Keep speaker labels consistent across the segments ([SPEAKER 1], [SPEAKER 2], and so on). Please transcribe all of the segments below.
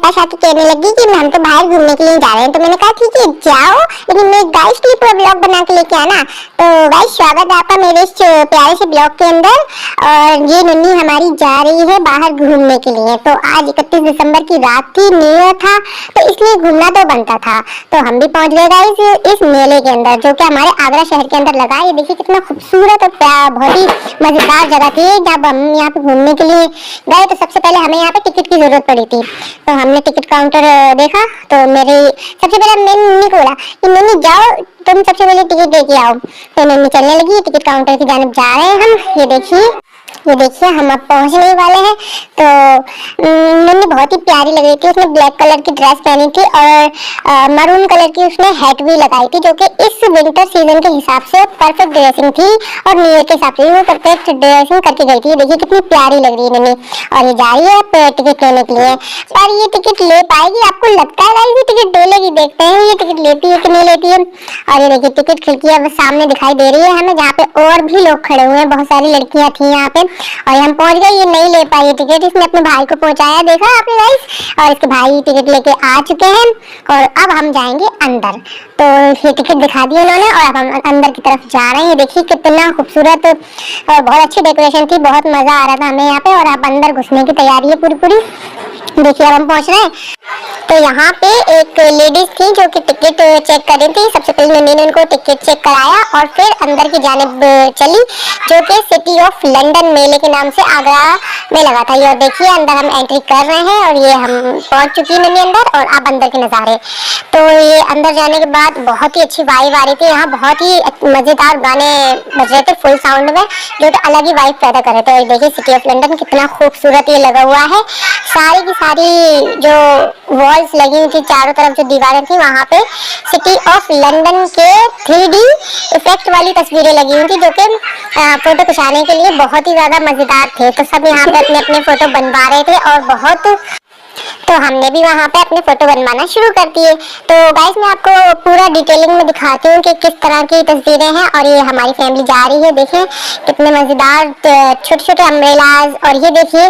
[SPEAKER 1] पास आके कहने लगी कि हम तो बाहर घूमने के लिए जा रहे हैं। तो मैंने कहा ठीक है जाओ, लेकिन मेरे गाइस के लिए पूरा ब्लॉग बना के लेके आना। तो गाइस स्वागत है आपका मेरे इस प्यारे से ब्लॉग के अंदर। और ये नन्ही हमारी जा रही है बाहर घूमने के लिए। तो आज 31 दिसंबर की रात थी, न्यू ईयर था, तो इसलिए घूमना तो बनता था। तो हम भी पहुंच गए गाइस इस मेले के अंदर, जो कि हमारे आगरा शहर के अंदर लगा है। ये देखिए कितना खूबसूरत और बहुत ही मजेदार जगह थी। जब हम यहाँ पे घूमने के लिए गए तो सबसे पहले हमें यहाँ पे टिकट की जरूरत पड़ी थी। तो हमने टिकट काउंटर देखा, तो मेरी सबसे पहले मैंने नन्ही को बोला कि नन्ही जाओ, तुम सबसे पहले टिकट लेके आओ। तो नन्ही चलने लगी, टिकट काउंटर की जानिब जा रहे हैं हम। ये देखिए हम अब पहुंचने वाले हैं। तो नन्ही बहुत ही प्यारी लग रही थी, उसने ब्लैक कलर की ड्रेस पहनी थी और मरून कलर की उसने हैट भी लगाई थी, जो कि इस विंटर सीजन के हिसाब से परफेक्ट ड्रेसिंग थी। और न्यू ईयर के हिसाब से वो परफेक्ट ड्रेसिंग करके गई थी। देखिए कितनी प्यारी लग रही है नन्ही। और ये जा रही है टिकट लेने के लिए। पर ये टिकट ले पाएगी, आपको लगता है ये टिकट ले लेगी? देखते हैं ये टिकट लेती है कि नहीं लेती है। और ये देखिए टिकट खिड़की अब सामने दिखाई दे रही है हमें, जहाँ पे और भी लोग खड़े हुए हैं, बहुत सारी लड़कियां थी यहाँ पे। और हम पहुंच गए। ये नहीं ले पाई टिकट, इसने अपने भाई को पहुंचाया, देखा आपने गाइस। और इसके भाई टिकट लेके आ चुके हैं और अब हम जाएंगे अंदर। तो ये टिकट दिखा दिया उन्होंने और अब हम अंदर की तरफ जा रहे हैं। देखिए कितना खूबसूरत और बहुत अच्छी डेकोरेशन थी, बहुत मजा आ रहा था हमें यहाँ पे। और अब अंदर घुसने की तैयारी है पूरी पूरी। देखिए अब हम पहुंच रहे हैं। तो यहाँ पे एक लेडीज थी जो कि टिकट चेक कर रही थी। सबसे पहले नन्ही ने उनको टिकट चेक कराया और फिर अंदर की जानिब चली, जो कि सिटी ऑफ लंदन मेले के नाम से आगरा में लगा था। ये देखिए अंदर हम एंट्री कर रहे हैं और ये हम पहुंच चुकी है नन्ही अंदर। और अब अंदर के नज़ारे, तो ये अंदर जाने के बाद बहुत ही अच्छी वाइब आ रही थी। यहाँ बहुत ही मजेदार गाने बज रहे थे फुल साउंड में, जो कि अलग ही वाइब पैदा कर रहे थे। और देखिए सिटी ऑफ लंदन कितना खूबसूरत ये लगा हुआ है। सारी की सारी जो वॉल्स लगी हुई थी, चारों तरफ जो दीवारें थी, वहाँ पे सिटी ऑफ लंदन के 3D इफेक्ट वाली तस्वीरें लगी हुई थी, जो कि फोटो खिंचाने के लिए बहुत ही ज्यादा मजेदार थे। तो सब यहाँ पे अपने अपने फोटो बनवा रहे थे और बहुत, तो हमने भी वहाँ पे अपने फोटो बनवाना शुरू कर दिए। तो गाइस मैं आपको पूरा डिटेलिंग में दिखाती हूँ कि किस तरह की तस्वीरें हैं। और ये हमारी फैमिली जा रही है, देखें कितने मजेदार छोटे छोटे अम्ब्रेलाज। और ये देखिए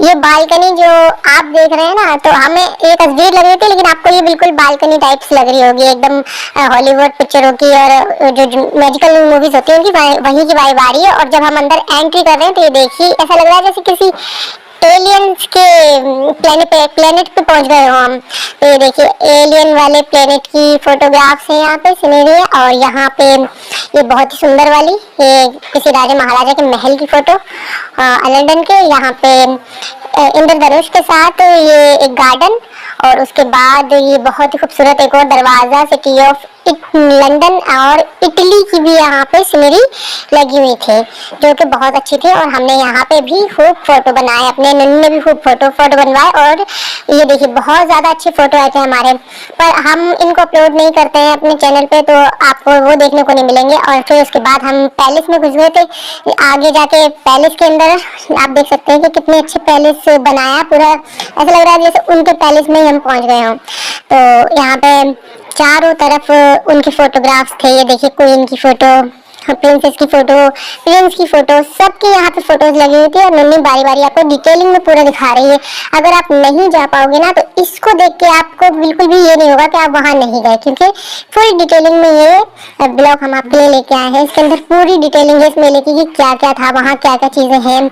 [SPEAKER 1] ये बालकनी जो आप देख रहे हैं ना, तो हमें ये तस्वीर लग रही थी, लेकिन आपको ये बिल्कुल बालकनी टाइप्स लग रही होगी, एकदम हॉलीवुड पिक्चरों की और जो मैजिकल मूवीज होती है उनकी वही की वाइब आ रही है। और जब हम अंदर एंट्री कर रहे हैं तो ये देखिए ऐसा लग रहा है जैसे किसी एलियंस के प्लेनेट पे पहुंच गए हो हम। तो ये देखिए एलियन वाले प्लेनेट की फोटोग्राफ्स हैं यहाँ पे, सीनरी है। और यहाँ पे ये बहुत ही सुंदर वाली, ये किसी राजा महाराजा के महल की फोटो लंदन के। यहाँ पे इंद्रधनुष के साथ ये एक गार्डन, और उसके बाद ये बहुत ही खूबसूरत एक और दरवाजा सिटी ऑफ लंदन और इटली की भी यहाँ पे सीनरी लगी हुई थी, जो कि बहुत अच्छी थी। और हमने यहाँ पे भी खूब फोटो बनाए, अपने नन्ही ने भी खूब फोटो बनवाए। और ये देखिए बहुत ज़्यादा अच्छे फोटो आए थे हमारे, पर हम इनको अपलोड नहीं करते हैं अपने चैनल पे, तो आपको वो देखने को नहीं मिलेंगे। और फिर उसके बाद हम पैलेस में घुस गए थे। आगे जाके पैलेस के अंदर आप देख सकते हैं कि कितने अच्छे पैलेस बनाया, पूरा ऐसा लग रहा है जैसे उनके पैलेस में ही हम पहुँच गए हों। तो यहाँ पे चारों तरफ उनकी फोटोग्राफ्स थे। ये देखिए क्वीन की फोटो, प्रिंसेस की फोटो, प्रिंस की फोटो, सबकी यहाँ पे फोटोज लगी हुई थी। और नन्ही बारी बारी आपको डिटेलिंग में पूरा दिखा रही है। अगर आप नहीं जा पाओगे ना, तो इसको देख के आपको बिल्कुल भी ये नहीं होगा कि आप वहाँ नहीं गए, क्योंकि फुल डिटेलिंग में ये ब्लॉग हम आपके लिए लेके आए हैं। इसके अंदर पूरी डिटेलिंग है इस मेले की, कि क्या क्या था वहाँ, क्या क्या चीजें हैं।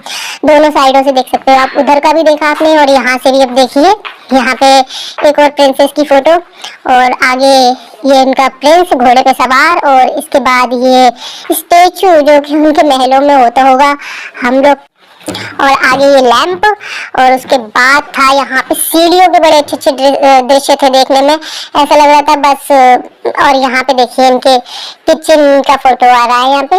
[SPEAKER 1] दोनों साइडों से देख सकते हो आप, उधर का भी देखा आपने और यहाँ से भी अब देखिए। यहाँ पे एक और प्रिंसेस की फोटो, और आगे ये इनका प्रिंस घोड़े पे सवार, और इसके बाद ये स्टेचू जो कि उनके महलों में होता होगा हम लोग, और आगे ये लैंप। और उसके बाद था यहाँ पे सीढ़ियों के बड़े अच्छे अच्छे दृश्य थे देखने में, ऐसा लग रहा था बस। और यहाँ पे देखिए इनके किचन का फोटो आ रहा है यहाँ पे,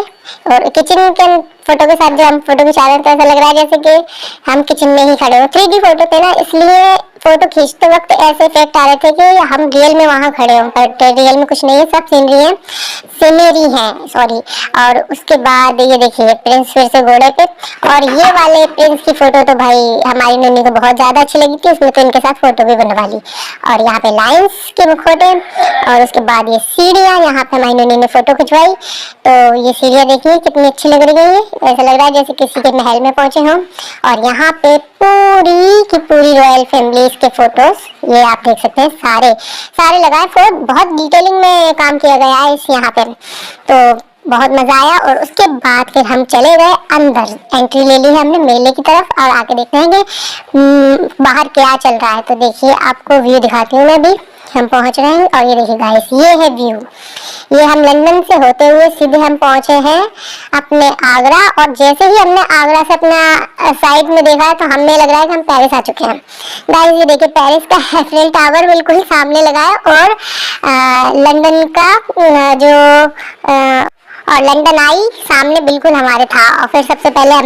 [SPEAKER 1] और किचन के फोटो के साथ जो हम फोटो खिंचा रहे हैं तो ऐसा लग रहा है जैसे कि हम किचन में ही खड़े हो। 3D फोटो थे ना, इसलिए फोटो खींचते वक्त ऐसे इफेक्ट आ रहे थे कि हम रियल में वहाँ खड़े हों, बट रियल में कुछ नहीं है, सब सीनरी है सॉरी। और उसके बाद ये देखिए प्रिंस फिर से घोड़े पे। और ये वाले प्रिंस की फोटो तो भाई हमारी नन्ही को बहुत ज्यादा अच्छी लगी थी, उसने तो इनके साथ फोटो भी बनवा ली। और यहाँ पे लाइन्स के मुखौटे, और उसके बाद ये सीढ़ियाँ, यहाँ पे हमारी नन्ही ने फोटो खिंचवाई। तो ये सीढ़ियाँ देखिए कितनी अच्छी लग रही है, ऐसा लग रहा है जैसे किसी के महल में पहुंचे हों। और यहाँ पे पूरी की पूरी रॉयल फैमिली प्लेस के फोटोज ये आप देख सकते हैं, सारे सारे लगाए फोटो, बहुत डिटेलिंग में काम किया गया है इस यहाँ पे, तो बहुत मजा आया। और उसके बाद फिर हम चले गए अंदर, एंट्री ले ली है हमने मेले की तरफ और आके देखते हैं कि बाहर क्या चल रहा है। तो देखिए आपको व्यू दिखाती हूँ मैं भी, हम पहुंच रहे हैं और ये देखिए गाइस ये है व्यू। ये हम लंदन से होते हुए सीधे हम पहुंचे हैं अपने आगरा, और जैसे ही हमने आगरा से अपना साइड में देखा है तो हमें लग रहा है कि हम पेरिस आ चुके हैं। गाइस ये देखिए पेरिस का हैफेल टावर बिल्कुल ही सामने लगा है, और लंदन का और लंदन आई सामने बिल्कुल हमारे था। और फिर सबसे पहले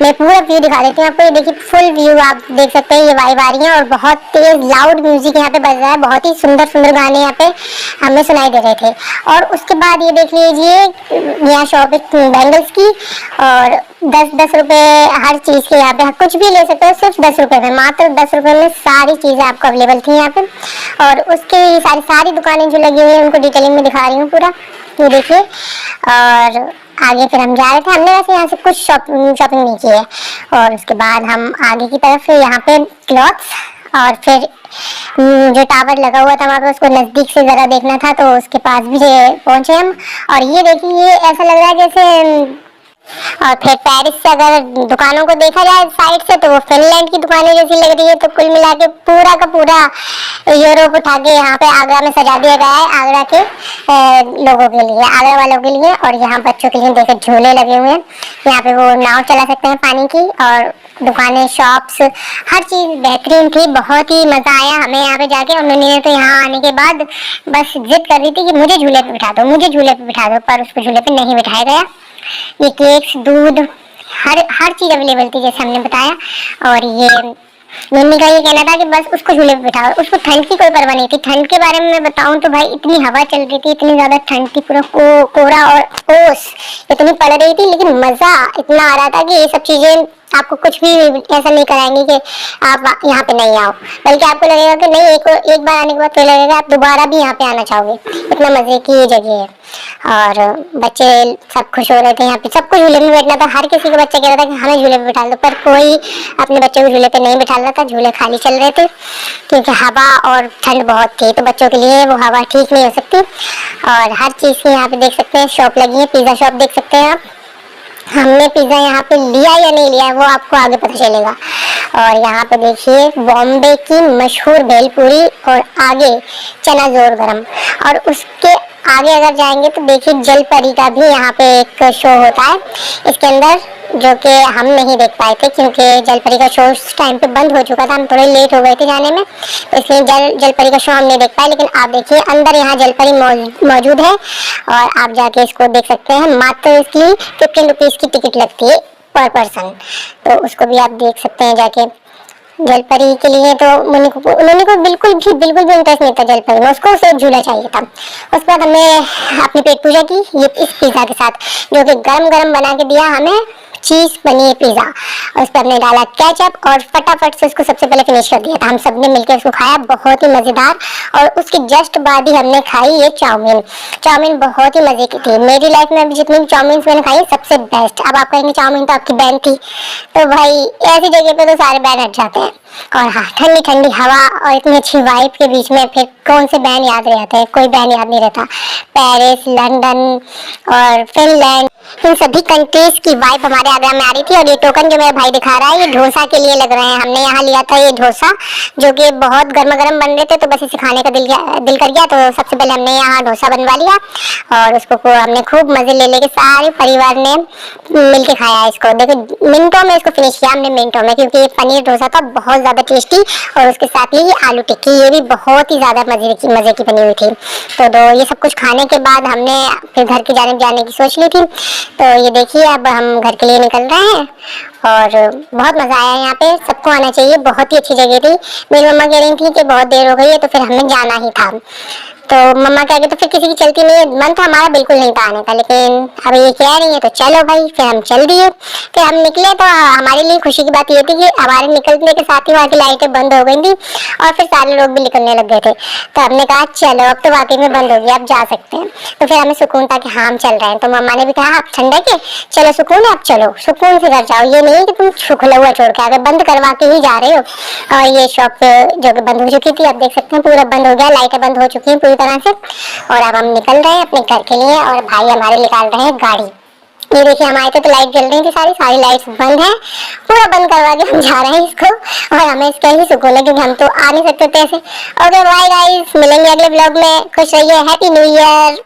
[SPEAKER 1] मैं पूरा व्यू दिखा देती हूँ आपको। ये देखिए फुल व्यू आप देख सकते हैं, ये वाइब आ रही है और बहुत तेज लाउड म्यूजिक यहाँ पे बज रहा है, बहुत ही सुंदर सुंदर गाने यहाँ पे हमें सुनाई दे रहे थे। और उसके बाद ये देख लीजिए यहाँ शॉपिंग बैंगल्स की, और 10-10 रुपए हर चीज के यहाँ पे कुछ भी ले सकते हो सिर्फ 10 रुपए में, मात्र 10 रुपए में सारी चीजें आपको अवेलेबल थी यहाँ पे। और उसके सारी दुकानें जो लगी हुई है उनको डिटेलिंग में दिखा रही हूँ पूरा, ये देखिए। और आगे फिर हम जा रहे थे, हमने वैसे यहाँ से कुछ शॉपिंग नहीं की है। और उसके बाद हम आगे की तरफ यहाँ पे क्लॉथ्स, और फिर जो टावर लगा हुआ था वहाँ पे उसको नजदीक से जरा देखना था, तो उसके पास भी पहुंचे हम। और ये देखिए ये ऐसा लग रहा है जैसे, और फिर पेरिस से अगर दुकानों को देखा जाए साइड से तो वो फिनलैंड की दुकानें जैसी लग रही है। तो कुल मिला के पूरा का पूरा यूरोप उठा के यहाँ पे आगरा में सजा दिया गया है, आगरा के लोगों के लिए, आगरा वालों के लिए। और यहाँ बच्चों के लिए देखे झूले लगे हुए हैं, यहाँ पे वो नाव चला सकते हैं पानी की, और दुकानें शॉप्स हर चीज़ बेहतरीन थी, बहुत ही मज़ा आया हमें यहाँ पे जाके। उन्होंने तो यहाँ आने के बाद बस जिद कर रही थी कि मुझे झूले पे बिठा दो, मुझे झूले पे बिठा दो, पर उसको झूले पे नहीं बिठाया गया। ये केक्स, दूध, हर चीज़ अवेलेबल थी जैसे हमने बताया। और ये मम्मी का ये कहना था कि बस उसको झूले पे बिठाओ, उसको ठंड की कोई परवाह नहीं थी। ठंड के बारे में मैं बताऊं तो भाई इतनी हवा चल रही थी, इतनी ज़्यादा ठंड थी, पूरा कोहरा और ओस इतनी पड़ रही थी, लेकिन मज़ा इतना आ रहा था कि ये सब चीज़ें आपको कुछ भी ऐसा नहीं कराएंगे कि आप यहाँ पे नहीं आओ, बल्कि आपको लगेगा कि नहीं, एक बार आने के बाद तो लगेगा आप दोबारा भी यहाँ पे आना चाहोगे, इतना मज़े की ये जगह है। और बच्चे सब खुश हो रहे थे, यहाँ पे सबको झूले में बैठना था, हर किसी का बच्चा कह रहा था कि हमें झूले पे बिठा दो, पर कोई अपने बच्चों को झूले पे नहीं बिठा रहा था, झूले खाली चल रहे थे क्योंकि हवा और ठंड बहुत थी, तो बच्चों के लिए वो हवा ठीक नहीं हो सकती। और हर चीज़ की यहाँ पे देख सकते हैं शॉप लगी है, पिज़्ज़ा शॉप देख सकते हैं आप। हमने पिज़्ज़ा यहाँ पे लिया या नहीं लिया है वो आपको आगे पता चलेगा। और यहाँ पे देखिए बॉम्बे की मशहूर भेलपूरी, और आगे चना जोर गरम, और उसके आगे अगर जाएंगे तो देखिए जल परी का भी यहाँ पे एक शो होता है इसके अंदर, जो कि हम नहीं देख पाए थे क्योंकि जल परी का शो उस टाइम पे बंद हो चुका था, हम थोड़े लेट हो गए थे जाने में, इसलिए जल परी का शो हम नहीं देख पाए। लेकिन आप देखिए अंदर यहाँ जल परी मौजूद है, और आप जाके इसको देख सकते हैं। मात्र इसकी 15 रुपीज़ की टिकट लगती है पर पर्सन, तो उसको भी आप देख सकते हैं जाके। जल परी के लिए तो उन्होंने को बिल्कुल भी इंटरेस्ट नहीं था जल परी में, उसको सिर्फ झूला चाहिए था। उसके बाद हमने अपनी पेट पूजा की ये इस पिज़्ज़ा के साथ, जो कि गरम गरम बना के दिया हमें, चीज़ पनीर पिज़्ज़ा, और उस पर हमने डाला केचप और फटाफट से उसको सबसे पहले फिनिश कर दिया था। हम सब ने मिलकर उसको खाया, बहुत ही मज़ेदार। और उसके जस्ट बाद ही हमने खाई ये चाउमीन बहुत ही मज़े की थी। मेरी लाइफ में अभी जितनी भी चाउमीन मैंने खाई सबसे बेस्ट। अब आप कहेंगे चाउमीन तो आपकी बैन थी, तो भाई ऐसी जगह पे तो सारे बैन हट जाते हैं। और हाँ, ठंडी ठंडी हवा और इतनी अच्छी वाइब के बीच में फिर कौन से बैन याद रहते हैं, कोई बैन याद नहीं रहता। पेरिस, लंदन और फिनलैंड, इन सभी कंट्रीज की वाइब हमारे आगरा में आ रही थी। और ये टोकन जो मेरा भाई दिखा रहा है ये डोसा के लिए लग रहे हैं। हमने यहाँ लिया था ये डोसा, जो कि बहुत गर्मा गर्म बन रहे थे, तो बस इसे खाने का दिल कर गया, तो सबसे पहले हमने यहाँ डोसा बनवा लिया और उसको हमने खूब मजे ले लेके सारे परिवार ने मिलके खाया। इसको देखो मिनटों में इसको फिनिश किया हमने, मिनटों में, क्योंकि ये पनीर डोसा था बहुत ज़्यादा टेस्टी, और उसके साथ ही आलू टिक्की ये भी बहुत ही ज़्यादा मज़े की बनी हुई थी। तो ये सब कुछ खाने के बाद हमने फिर घर की जाने की सोच ली थी। तो ये देखिए अब हम घर के लिए निकल रहे हैं, और बहुत मज़ा आया यहाँ पे, सबको आना चाहिए, बहुत ही अच्छी जगह थी। मेरी मम्मा कह रही थी कि बहुत देर हो गई है, तो फिर हमें जाना ही था। तो मम्मा के आगे तो फिर किसी की चलती नहीं है। मन था हमारा बिल्कुल नहीं था आने का, लेकिन अब ये कह रही है तो चलो भाई, फिर हम चल दिए। फिर हम निकले तो हमारे लिए खुशी की बात ये थी कि हमारे निकलने के साथ ही वहाँ की लाइटें बंद हो गई थी और फिर सारे लोग भी निकलने लग गए थे। तो हमने कहा चलो अब तो वाकई में बंद हो गया, अब जा सकते हैं। तो फिर हमें सुकून था कि हाँ हम चल रहे हैं। तो मम्मा ने भी कहा आप ठंडक है, चलो सुकून है, अब चलो सुकून से घर जाओ, ये नहीं कि तुम खुला हुआ छोड़ के आगे, बंद करवा के ही जा रहे हो। और ये शॉप जो कि बंद हो चुकी थी, अब देख सकते हैं पूरा बंद हो गया, लाइटें बंद हो चुकी हैं पूरी तरह से। और अब हम निकल रहे हैं अपने घर के लिए और भाई हमारे निकाल रहे हैं गाड़ी। ये देखिए हमारे तो लाइट जल रही थी, सारी लाइट्स बंद है, पूरा बंद करवा के हम जा रहे हैं इसको। और हमें इसका ही सुकून है क्योंकि हम तो आ नहीं सकते थे ऐसे। ओके बाय गाइस, मिलेंगे अगले ब्लॉग में, खुश रहिए, हैप्पी न्यू ईयर।